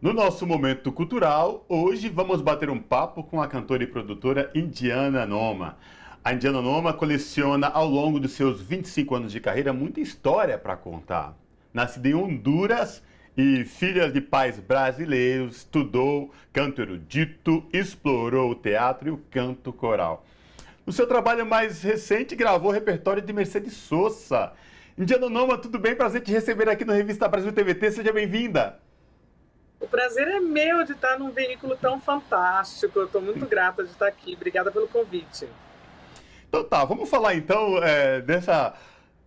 No nosso momento cultural, hoje vamos bater um papo com a cantora e produtora Indiana Noma. A Indiana Noma coleciona ao longo dos seus 25 anos de carreira muita história para contar. Nascida em Honduras e filha de pais brasileiros, estudou canto erudito, explorou o teatro e o canto coral. No seu trabalho mais recente, gravou o repertório de Mercedes Sosa. Indiana Noma, tudo bem? Prazer te receber aqui no Revista Brasil TVT. Seja bem-vinda. O prazer é meu de estar num veículo tão fantástico. Eu estou muito grata de estar aqui. Obrigada pelo convite. Então tá, vamos falar então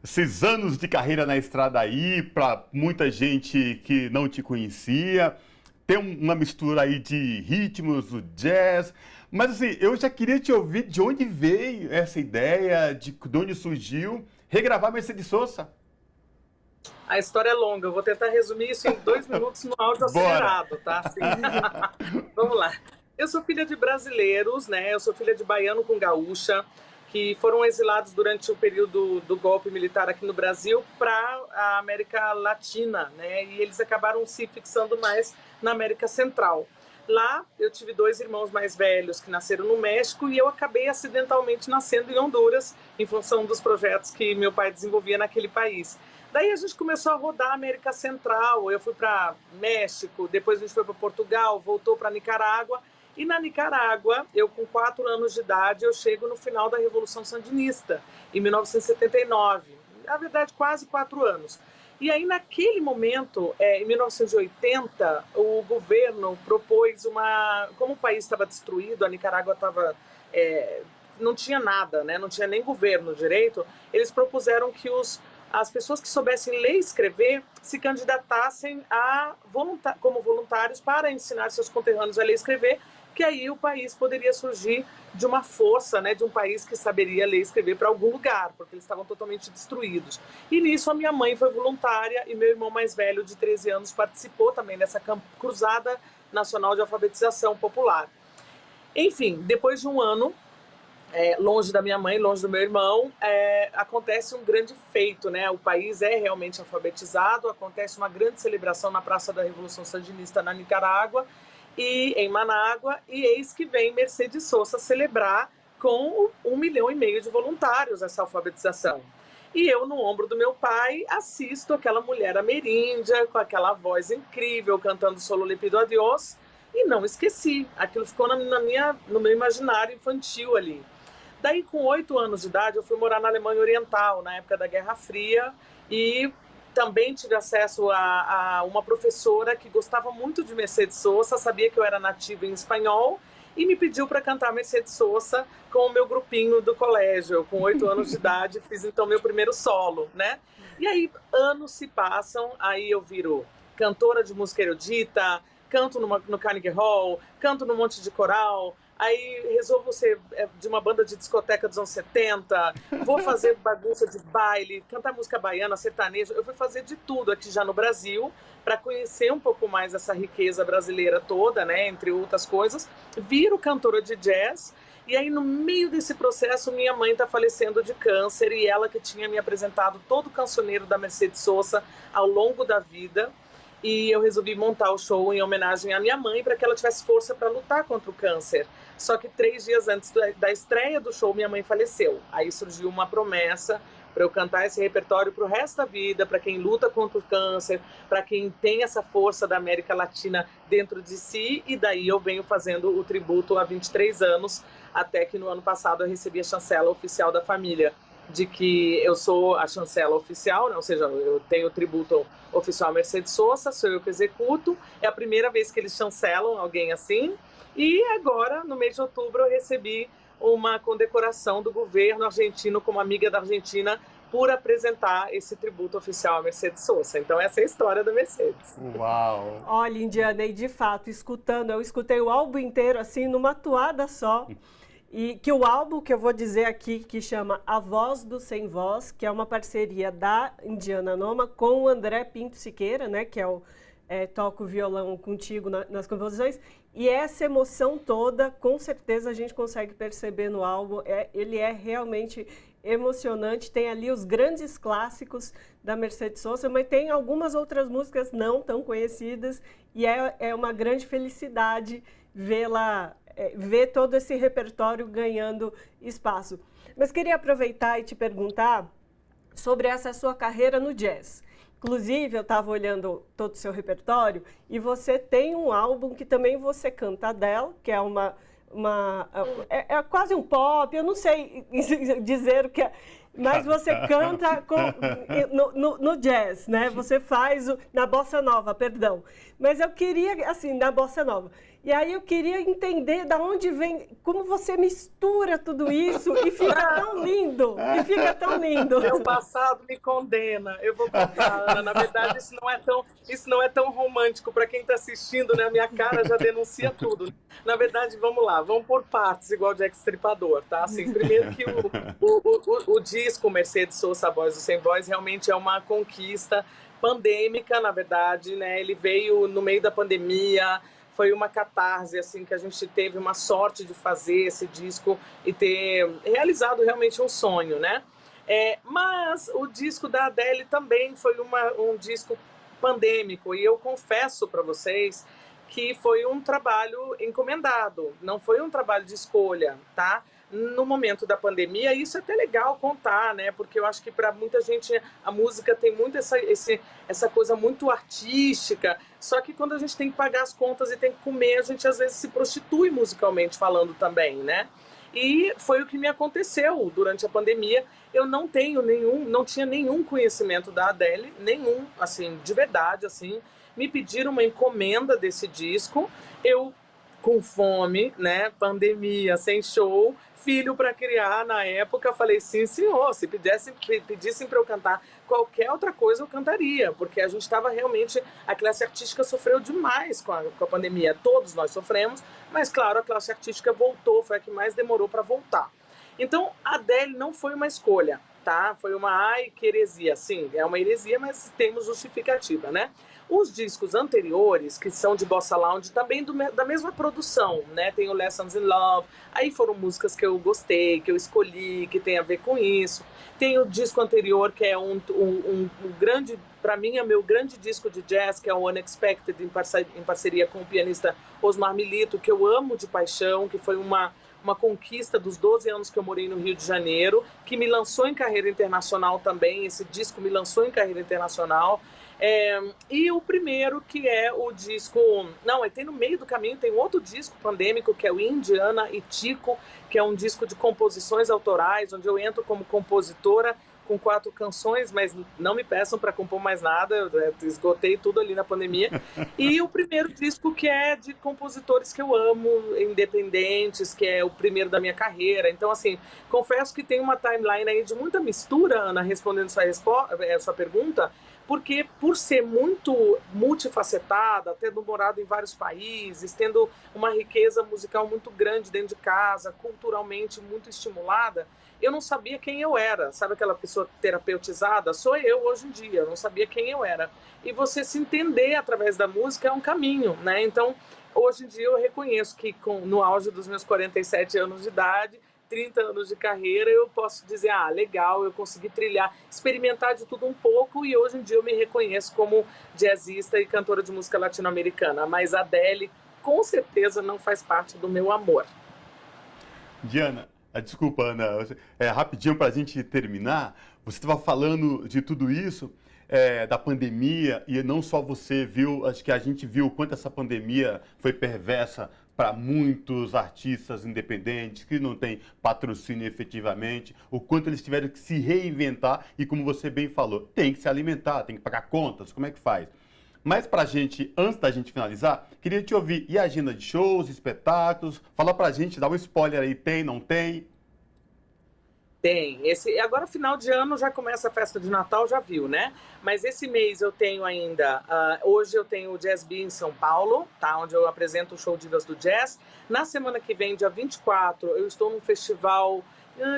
desses anos de carreira na estrada aí, para muita gente que não te conhecia. Tem uma mistura aí de ritmos, do jazz. Mas assim, eu já queria te ouvir de onde veio essa ideia, de onde surgiu regravar Mercedes Sosa. A história é longa, eu vou tentar resumir isso em 2 minutos no áudio acelerado, tá? Assim. Vamos lá. Eu sou filha de brasileiros, né? Eu sou filha de baiano com gaúcha, que foram exilados durante o período do golpe militar aqui no Brasil para a América Latina, né? E eles acabaram se fixando mais na América Central. Lá eu tive 2 irmãos mais velhos que nasceram no México e eu acabei acidentalmente nascendo em Honduras, em função dos projetos que meu pai desenvolvia naquele país. Daí a gente começou a rodar a América Central, eu fui para México, depois a gente foi para Portugal, voltou para Nicarágua. E na Nicarágua, eu com 4 anos de idade, eu chego no final da Revolução Sandinista, em 1979. Na verdade, quase 4 anos. E aí, naquele momento, em 1980, o governo propôs como o país estava destruído, a Nicarágua estava... não tinha nada, né? Não tinha nem governo direito, eles propuseram que as pessoas que soubessem ler e escrever se candidatassem como voluntários para ensinar seus conterrâneos a ler e escrever, que aí o país poderia surgir de uma força, né, de um país que saberia ler e escrever para algum lugar, porque eles estavam totalmente destruídos. E nisso a minha mãe foi voluntária e meu irmão mais velho, de 13 anos, participou também dessa cruzada nacional de alfabetização popular. Enfim, depois de um ano, longe da minha mãe, longe do meu irmão, acontece um grande feito, né? O país é realmente alfabetizado, acontece uma grande celebração na Praça da Revolução Sandinista na Nicarágua, e em Manágua, e eis que vem Mercedes Sosa celebrar com 1,5 milhão de voluntários essa alfabetização. E eu, no ombro do meu pai, assisto aquela mulher ameríndia, com aquela voz incrível, cantando Solo le pido a Dios, e não esqueci. Aquilo ficou no meu imaginário infantil ali. Daí, com 8 anos de idade, eu fui morar na Alemanha Oriental, na época da Guerra Fria, e também tive acesso a uma professora que gostava muito de Mercedes Sosa, sabia que eu era nativa em espanhol e me pediu para cantar Mercedes Sosa com o meu grupinho do colégio. Com 8 anos de idade, fiz então meu primeiro solo, né? E aí, anos se passam, aí eu viro cantora de música erudita, canto no Carnegie Hall, canto no Monte de Coral, aí resolvo ser de uma banda de discoteca dos anos 70, vou fazer bagunça de baile, cantar música baiana, sertanejo, eu fui fazer de tudo aqui já no Brasil, para conhecer um pouco mais essa riqueza brasileira toda, né, entre outras coisas, viro cantora de jazz, e aí no meio desse processo minha mãe está falecendo de câncer, e ela que tinha me apresentado todo o cancioneiro da Mercedes Sosa ao longo da vida, e eu resolvi montar o show em homenagem à minha mãe para que ela tivesse força para lutar contra o câncer. Só que 3 dias antes da estreia do show, minha mãe faleceu. Aí surgiu uma promessa para eu cantar esse repertório para o resto da vida, para quem luta contra o câncer, para quem tem essa força da América Latina dentro de si, e daí eu venho fazendo o tributo há 23 anos, até que no ano passado eu recebi a chancela oficial da família, de que eu sou a chancela oficial, né? Ou seja, eu tenho o tributo oficial Mercedes Sosa, sou eu que executo, é a primeira vez que eles chancelam alguém assim, e agora, no mês de outubro, eu recebi uma condecoração do governo argentino como amiga da Argentina por apresentar esse tributo oficial à Mercedes Sosa. Então essa é a história da Mercedes. Uau! Olha, Indiana, e de fato, eu escutei o álbum inteiro assim, numa toada só. E que o álbum que eu vou dizer aqui, que chama A Voz do Sem Voz, que é uma parceria da Indiana Noma com o André Pinto Siqueira, né, que é toco violão contigo nas composições, e essa emoção toda, com certeza a gente consegue perceber no álbum, ele é realmente emocionante, tem ali os grandes clássicos da Mercedes Sosa, mas tem algumas outras músicas não tão conhecidas, e é uma grande felicidade ver todo esse repertório ganhando espaço. Mas queria aproveitar e te perguntar sobre essa sua carreira no jazz. Inclusive, eu estava olhando todo o seu repertório e você tem um álbum que também você canta Adele, que é é quase um pop, eu não sei dizer o que é, mas você canta no jazz, né? Você faz na bossa nova, perdão. Mas eu queria, assim, na bossa nova. E aí eu queria entender de onde vem, como você mistura tudo isso e fica tão lindo, Meu passado me condena, eu vou contar, Ana. Na verdade, isso não é tão romântico para quem está assistindo, né? A minha cara já denuncia tudo. Na verdade, vamos lá, vamos por partes, igual o Jack Stripador, tá? Assim, primeiro que o disco Mercedes Sosa, A Voz do Sem Voz, realmente é uma conquista pandêmica, na verdade, né? Ele veio no meio da pandemia. Foi uma catarse, assim, que a gente teve uma sorte de fazer esse disco e ter realizado realmente um sonho, né? Mas o disco da Adele também foi um disco pandêmico, e eu confesso para vocês que foi um trabalho encomendado, não foi um trabalho de escolha, tá? No momento da pandemia, isso é até legal contar, né? Porque eu acho que para muita gente a música tem muito essa coisa muito artística, só que quando a gente tem que pagar as contas e tem que comer, a gente às vezes se prostitui musicalmente falando também, né? E foi o que me aconteceu durante a pandemia. Eu não tinha nenhum conhecimento da Adele, nenhum, assim, de verdade, assim. Me pediram uma encomenda desse disco, eu com fome, né? Pandemia, sem show, filho para criar na época, falei sim, senhor. Se pedissem para eu cantar qualquer outra coisa, eu cantaria, porque a gente estava realmente, a classe artística sofreu demais com a pandemia. Todos nós sofremos, mas claro, a classe artística voltou, foi a que mais demorou para voltar. Então, a Adele não foi uma escolha, tá? Foi que heresia. Sim, é uma heresia, mas temos justificativa, né? Os discos anteriores, que são de Bossa Lounge, também da mesma produção, né? Tem o Lessons in Love, aí foram músicas que eu gostei, que eu escolhi, que tem a ver com isso. Tem o disco anterior, que é um grande, para mim é meu grande disco de jazz, que é o Unexpected, em parceria com o pianista Osmar Milito, que eu amo de paixão, que foi uma conquista dos 12 anos que eu morei no Rio de Janeiro, que me lançou em carreira internacional também. Esse disco me lançou em carreira internacional. E o primeiro, que é o disco... Não, tem no meio do caminho, tem outro disco pandêmico, que é o Indiana e Tico, que é um disco de composições autorais, onde eu entro como compositora com 4 canções, mas não me peçam para compor mais nada, eu esgotei tudo ali na pandemia. E o primeiro disco, que é de compositores que eu amo, independentes, que é o primeiro da minha carreira. Então, assim, confesso que tem uma timeline aí de muita mistura, Ana, respondendo sua pergunta, porque por ser muito multifacetada, tendo morado em vários países, tendo uma riqueza musical muito grande dentro de casa, culturalmente muito estimulada, eu não sabia quem eu era. Sabe aquela pessoa terapeutizada? Sou eu hoje em dia, eu não sabia quem eu era. E você se entender através da música é um caminho, né? Então, hoje em dia eu reconheço que no auge dos meus 47 anos de idade, 30 anos de carreira, eu posso dizer, legal, eu consegui trilhar, experimentar de tudo um pouco, e hoje em dia eu me reconheço como jazzista e cantora de música latino-americana. Mas a Adele, com certeza, não faz parte do meu amor. Diana, desculpa, Ana, rapidinho para a gente terminar, você estava falando de tudo isso, da pandemia, e não só você viu, acho que a gente viu o quanto essa pandemia foi perversa para muitos artistas independentes que não têm patrocínio efetivamente, o quanto eles tiveram que se reinventar e, como você bem falou, tem que se alimentar, tem que pagar contas, como é que faz? Mas pra gente, antes da gente finalizar, queria te ouvir, e a agenda de shows, espetáculos, fala pra gente, dá um spoiler aí, tem, não tem? Tem. Agora, final de ano, já começa a festa de Natal, já viu, né? Mas esse mês eu tenho ainda... hoje eu tenho o Jazz Bee em São Paulo, tá? Onde eu apresento o show Divas do Jazz. Na semana que vem, dia 24, eu estou num festival...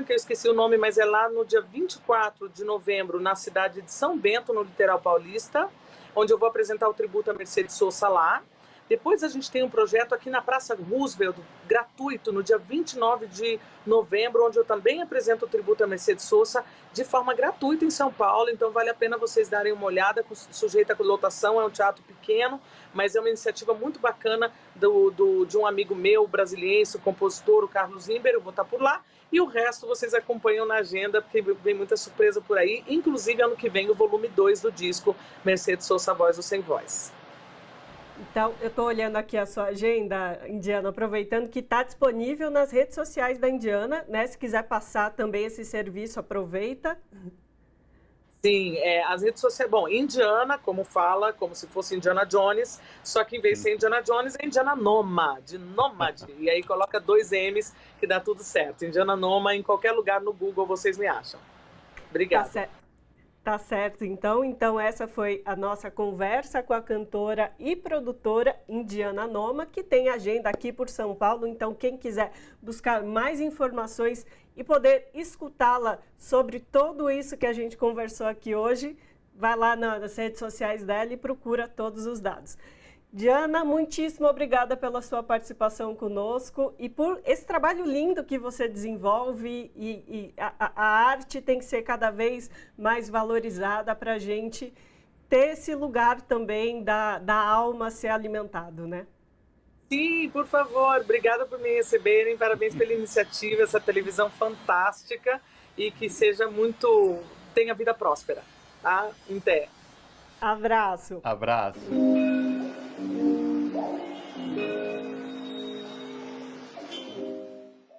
que eu esqueci o nome, mas é lá no dia 24 de novembro, na cidade de São Bento, no Litoral Paulista. onde eu vou apresentar o tributo a Mercedes Sosa lá. Depois a gente tem um projeto aqui na Praça Roosevelt, gratuito, no dia 29 de novembro, onde eu também apresento o tributo a Mercedes Sosa de forma gratuita em São Paulo. Então vale a pena vocês darem uma olhada, sujeita a lotação, é um teatro pequeno, mas é uma iniciativa muito bacana de um amigo meu, brasiliense, o compositor, o Carlos Zimber, eu vou estar por lá. E o resto vocês acompanham na agenda, porque vem muita surpresa por aí, inclusive ano que vem o volume 2 do disco Mercedes Sosa Voz ou Sem Voz. Então, eu estou olhando aqui a sua agenda, Indiana, aproveitando que está disponível nas redes sociais da Indiana, né? Se quiser passar também esse serviço, aproveita. Sim, as redes sociais... Bom, Indiana, como fala, como se fosse Indiana Jones, só que em vez de ser Indiana Jones, é Indiana Noma, de nômade. E aí coloca 2 M's que dá tudo certo. Indiana Noma, em qualquer lugar no Google vocês me acham. Obrigada. Tá certo. Tá certo, então. Então, essa foi a nossa conversa com a cantora e produtora Indiana Noma, que tem agenda aqui por São Paulo. Então, quem quiser buscar mais informações e poder escutá-la sobre tudo isso que a gente conversou aqui hoje, vai lá nas redes sociais dela e procura todos os dados. Diana, muitíssimo obrigada pela sua participação conosco e por esse trabalho lindo que você desenvolve e a arte tem que ser cada vez mais valorizada para a gente ter esse lugar também da alma ser alimentado, né? Sim, por favor, obrigada por me receberem, parabéns pela iniciativa, essa televisão fantástica e que seja tenha vida próspera, tá? Até. Abraço. Abraço.